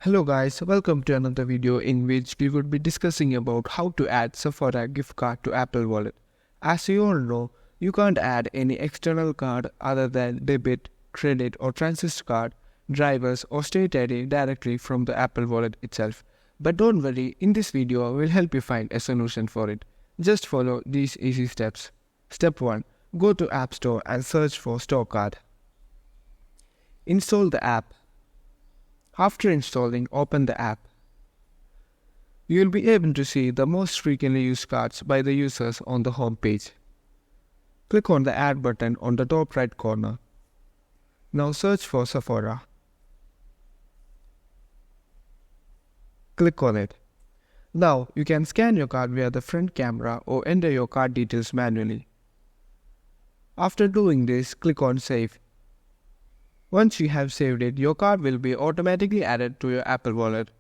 Hello guys, welcome to another video in which we would be discussing about how to add Sephora gift card to Apple Wallet. As you all know, you can't add any external card other than debit, credit or transit card, drivers or state ID directly from the Apple Wallet itself. But don't worry, in this video we'll help you find a solution for it. Just follow these easy steps. Step 1. Go to App Store and search for Store Card. Install the app. After installing, open the app. You will be able to see the most frequently used cards by the users on the home page. Click on the Add button on the top right corner. Now search for Sephora. Click on it. Now you can scan your card via the front camera or enter your card details manually. After doing this, click on Save. Once you have saved it, your card will be automatically added to your Apple Wallet.